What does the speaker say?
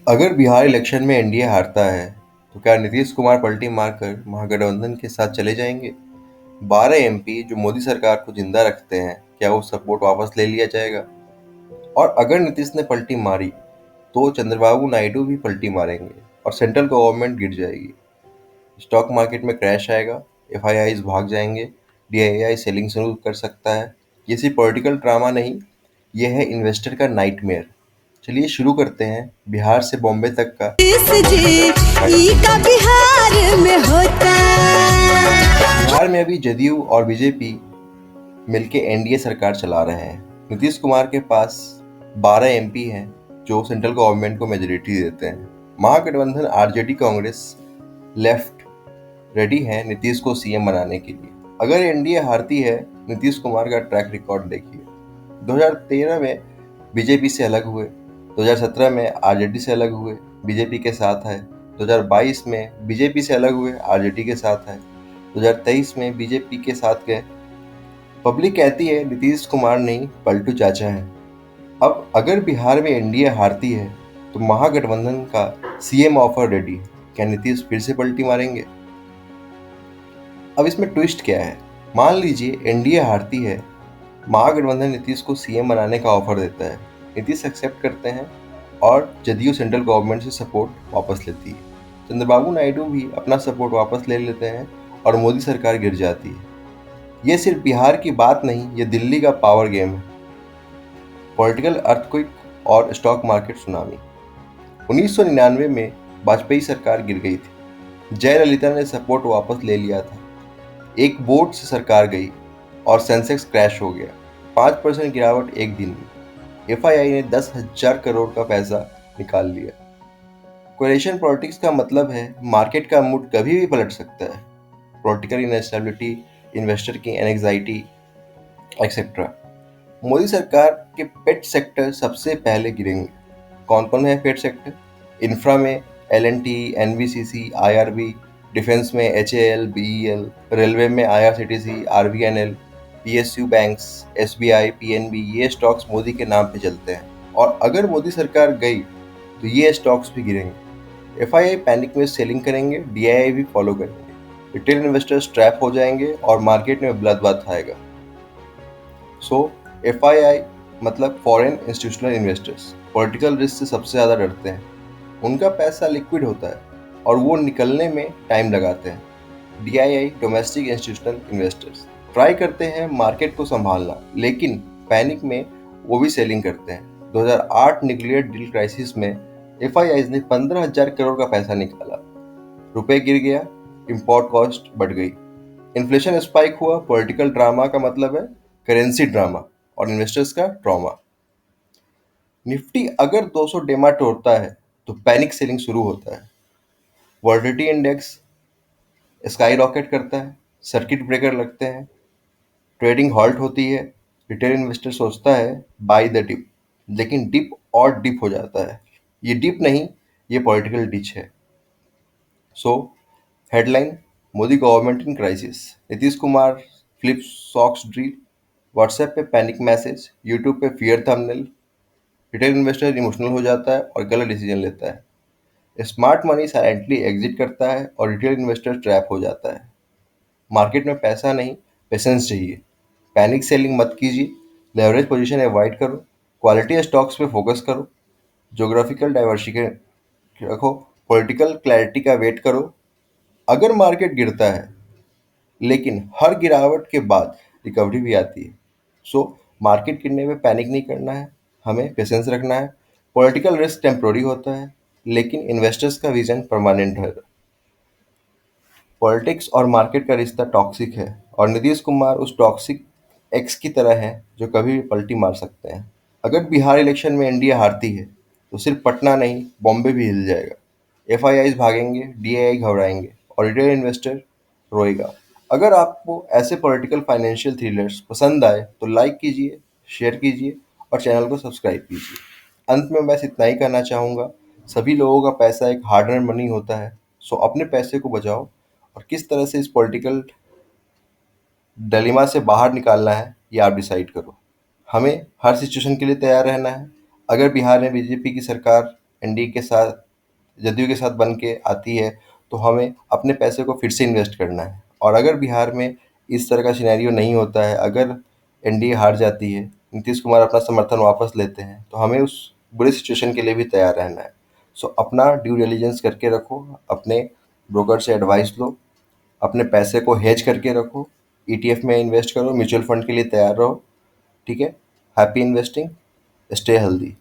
अगर बिहार इलेक्शन में एनडीए हारता है तो क्या नीतीश कुमार पलटी मारकर महागठबंधन के साथ चले जाएंगे? 12 एमपी जो मोदी सरकार को जिंदा रखते हैं, क्या वो सपोर्ट वापस ले लिया जाएगा? और अगर नीतीश ने पलटी मारी तो चंद्रबाबू नायडू भी पलटी मारेंगे और सेंट्रल गवर्नमेंट गिर जाएगी। स्टॉक मार्केट में क्रैश आएगा, एफआईआईज भाग जाएंगे, डीआईआई सेलिंग शुरू कर सकता है। ये सिर्फ पॉलिटिकल ड्रामा नहीं, ये है इन्वेस्टर का नाइटमेयर। चलिए शुरू करते हैं बिहार से बॉम्बे तक का जी ई का बिहार में होता। बिहार में अभी जदयू और बीजेपी मिलके एनडीए सरकार चला रहे हैं। नीतीश कुमार के पास 12 एमपी हैं जो सेंट्रल गवर्नमेंट को मेजोरिटी देते हैं। महागठबंधन आरजेडी कांग्रेस लेफ्ट रेडी है नीतीश को सीएम बनाने के लिए। अगर एनडीए हारती है, नीतीश कुमार का ट्रैक रिकॉर्ड देखिए। 2013 में बीजेपी से अलग हुए, 2017 में आरजेडी से अलग हुए, बीजेपी के साथ है। 2022 में बीजेपी से अलग हुए, आरजेडी के साथ है। 2023 में बीजेपी के साथ गए। पब्लिक कहती है नीतीश कुमार नहीं, पलटू चाचा है। अब अगर बिहार में एनडीए हारती है तो महागठबंधन का सीएम ऑफर रेडी है। क्या नीतीश फिर से पलटी मारेंगे? अब इसमें ट्विस्ट क्या है? मान लीजिए एनडीए हारती है, महागठबंधन नीतीश को सीएम बनाने का ऑफर देता है। नीतीश एक्सेप्ट करते हैं और जदयू सेंट्रल गवर्नमेंट से सपोर्ट वापस लेती है। चंद्रबाबू नायडू भी अपना सपोर्ट वापस ले लेते हैं और मोदी सरकार गिर जाती है। ये सिर्फ बिहार की बात नहीं, ये दिल्ली का पावर गेम है। पॉलिटिकल अर्थक्वेक और स्टॉक मार्केट सुनामी। 1999 में वाजपेयी सरकार गिर गई थी। जयललिता ने सपोर्ट वापस ले लिया था। एक वोट से सरकार गई और सेंसेक्स क्रैश हो गया। 5% गिरावट एक दिन में। एफआईआई ने 10,000 करोड़ का पैसा निकाल लिया। कोएलिशन पॉलिटिक्स का मतलब है मार्केट का मूड कभी भी पलट सकता है। पॉलिटिकल इनस्टेबिलिटी, इन्वेस्टर की एंग्जाइटी एक्सेट्रा। मोदी सरकार के पेट सेक्टर सबसे पहले गिरेंगे। कौन कौन है पेट सेक्टर? इंफ्रा में एल&टी, एनबीसीसी, आईआरबी, डिफेंस में एचएएल, बीईएल, रेलवे में IRCTC, RBNL, PSU banks, SBI, PNB. ये स्टॉक्स मोदी के नाम पे चलते हैं और अगर मोदी सरकार गई तो ये स्टॉक्स भी गिरेंगे। एफआईआई पैनिक में सेलिंग करेंगे, डीआईआई भी फॉलो करेंगे। रिटेल इन्वेस्टर्स ट्रैप हो जाएंगे और मार्केट में ब्लडबाथ आएगा। सो एफआईआई मतलब foreign institutional investors political risk से सबसे ज़्यादा डरते हैं। उनका पैसा लिक्विड होता है और वो निकलने में टाइम लगाते हैं। DII domestic institutional investors try करते हैं मार्केट को संभालना, लेकिन पैनिक में वो भी सेलिंग करते हैं। 2008 न्यूक्लियर डील क्राइसिस में एफआईआई ने 15,000 करोड़ का पैसा निकाला। रुपए गिर गया, इंपोर्ट कॉस्ट बढ़ गई, इन्फ्लेशन स्पाइक हुआ। पॉलिटिकल ड्रामा का मतलब है करेंसी ड्रामा और इन्वेस्टर्स का ट्रॉमा। निफ्टी अगर 200 डेमा तोड़ता है तो पैनिक सेलिंग शुरू होता है। वॉलेटिलिटी इंडेक्स स्काई रॉकेट करता है, सर्किट ब्रेकर लगते हैं, ट्रेडिंग हॉल्ट होती है। रिटेल इन्वेस्टर सोचता है बाय द डिप, लेकिन डिप और डिप हो जाता है। ये डिप नहीं, ये पॉलिटिकल डिच है। So headline: Modi government in crisis, Nitish Kumar flip socks drill, WhatsApp पे पैनिक मैसेज, यूट्यूब पे fear thumbnail. Retail investor emotional हो जाता है और गलत डिसीजन लेता है। स्मार्ट मनी साइलेंटली एग्जिट करता है और रिटेल इन्वेस्टर ट्रैप हो जाता है। मार्केट में पैसा नहीं, पेशेंस चाहिए। पैनिक सेलिंग मत कीजिए, लेवरेज पोजीशन अवॉइड करो, क्वालिटी स्टॉक्स पे फोकस करो, ज्योग्राफिकल डाइवर्सिटी रखो, पॉलिटिकल क्लैरिटी का वेट करो। अगर मार्केट गिरता है, लेकिन हर गिरावट के बाद रिकवरी भी आती है। सो मार्केट गिरने में पैनिक नहीं करना है, हमें पेशेंस रखना है। पॉलिटिकल रिस्क टेम्पोररी होता है, लेकिन इन्वेस्टर्स का विजन परमानेंट है। पॉलिटिक्स और मार्केट का रिश्ता टॉक्सिक है और नीतीश कुमार उस टॉक्सिक एक्स की तरह है जो कभी भी पलटी मार सकते हैं। अगर बिहार इलेक्शन में एनडीए हारती है तो सिर्फ पटना नहीं, बॉम्बे भी हिल जाएगा। एफआईआईज भागेंगे, डीआईआई घबराएंगे और रिटेल इन्वेस्टर रोएगा। अगर आपको ऐसे पॉलिटिकल फाइनेंशियल थ्रिलर्स पसंद आए तो लाइक कीजिए, शेयर कीजिए और चैनल को सब्सक्राइब कीजिए। अंत में बस इतना ही कहना चाहूँगा, सभी लोगों का पैसा एक हार्ड अर्न मनी होता है। सो अपने पैसे को बचाओ और किस तरह से इस पॉलिटिकल डिलेमा से बाहर निकालना है ये आप डिसाइड करो। हमें हर सिचुएशन के लिए तैयार रहना है। अगर बिहार में बीजेपी की सरकार एनडीए के साथ, जदयू के साथ बन के आती है, तो हमें अपने पैसे को फिर से इन्वेस्ट करना है। और अगर बिहार में इस तरह का सिनेरियो नहीं होता है, अगर एनडीए हार जाती है, नीतीश कुमार अपना समर्थन वापस लेते हैं, तो हमें उस बुरे सिचुएशन के लिए भी तैयार रहना है। सो अपना ड्यू डिलिजेंस करके रखो, अपने ब्रोकर से एडवाइस लो, अपने पैसे को हेज करके रखो, ईटीएफ में इन्वेस्ट करो, म्यूचुअल फंड के लिए तैयार रहो। ठीक है? Happy investing, stay healthy.